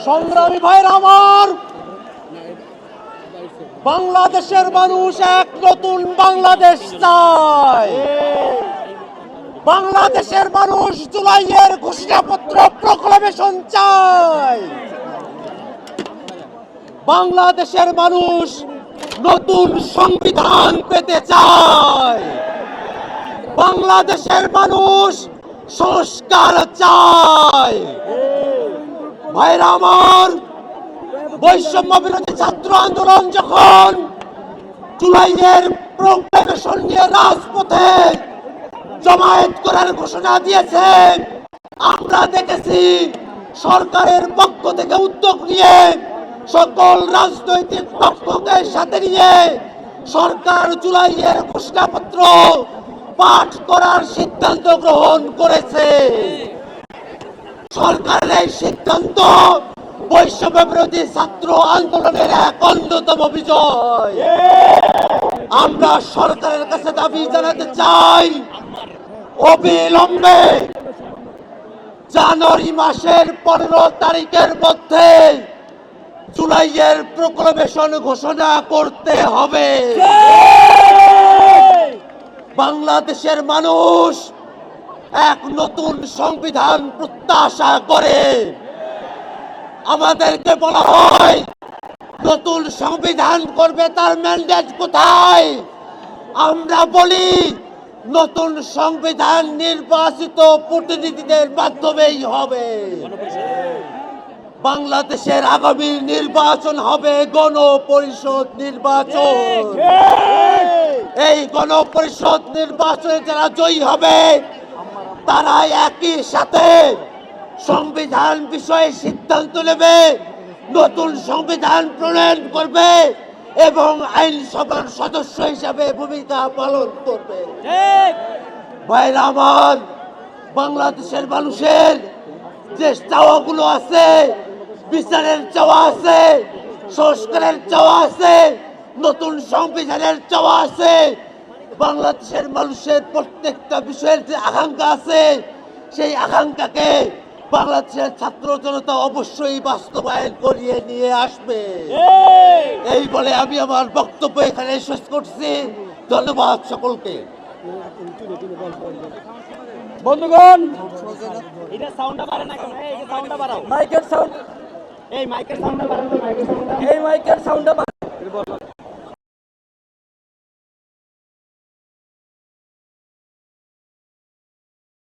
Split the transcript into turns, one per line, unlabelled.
সংগ্রামী ভাইরা আমার, বাংলাদেশের মানুষ এক নতুন বাংলাদেশ চায়। বাংলাদেশের মানুষ জুলাইয়ের ঘোষণাপত্র প্রক্লামেশন চায়। বাংলাদেশের মানুষ নতুন সংবিধান পেতে চায়। বাংলাদেশের মানুষ সংস্কার চায়। ভাইরা আমার, বৈষম্য বিরোধী ছাত্র আন্দোলন যখন জুলাইয়ের প্রক্লামেশন নিয়ে রাজপথে জমায়েত করার ঘোষণা দিয়েছে, আমরা দেখেছি সরকারের পক্ষ থেকে উদ্যোগ নিয়ে সকল রাজনৈতিক পক্ষকে সাথে নিয়ে সরকার জুলাইয়ের ঘোষণাপত্র পাঠ করার সিদ্ধান্ত গ্রহণ করেছে। সরকারের এই সিদ্ধান্ত বৈষম্য বিরোধী ছাত্র আন্দোলনের এক অন্যতম বিজয়। আমরা সরকারের কাছে দাবি জানাতে চাই, অবিলম্বে জানুয়ারি মাসের 15 তারিখের মধ্যে জুলাইয়ের প্রক্লামেশন ঘোষণা করতে হবে। বাংলাদেশের মানুষ এক নতুন সংবিধান প্রত্যাশা করে। আমাদেরকে বলা হয় নতুন সংবিধান করবে, তার ম্যান্ডেট কোথায়? আমরা বলি নতুন সংবিধান নির্বাচিত প্রতিনিধিদের মাধ্যমেই হবে। বাংলাদেশের আগামী নির্বাচন হবে গণপরিষদ নির্বাচন। এই গণপরিষদ নির্বাচনে যারা জয়ী হবে তারা একই সাথে সংবিধান বিষয়ে সিদ্ধান্ত নেবে, নতুন সংবিধান প্রণয়ন করবে এবং আইনসভার সদস্য হিসাবে ভূমিকা পালন করবে। ভাইরা আমার, বাংলাদেশের মানুষের যে চাওয়াগুলো আছে, বিচারের চাওয়া আছে, সংস্কারের চাওয়া আছে, নতুন সংবিধানের চাওয়া আছে, বাংলাদেশের মানুষের প্রত্যেকটা বিষয়ের যে আকাঙ্ক্ষা আছে, সেই আকাঙ্ক্ষাকে বাংলাদেশের ছাত্র জনতা অবশ্যই বাস্তবায়ন করিয়ে নিয়ে আসবে। এই বলে আমি আমার বক্তব্য এখানে শেষ করছি। ধন্যবাদ সকলকে।
বন্ধুগণ, এটা সাউন্ডটা বাড়াও না কেন? এই সাউন্ডটা বাড়াও, মাইকের সাউন্ড, এই মাইকের সাউন্ডটা বাড়াও, এই মাইকের সাউন্ডটা বাড়াও।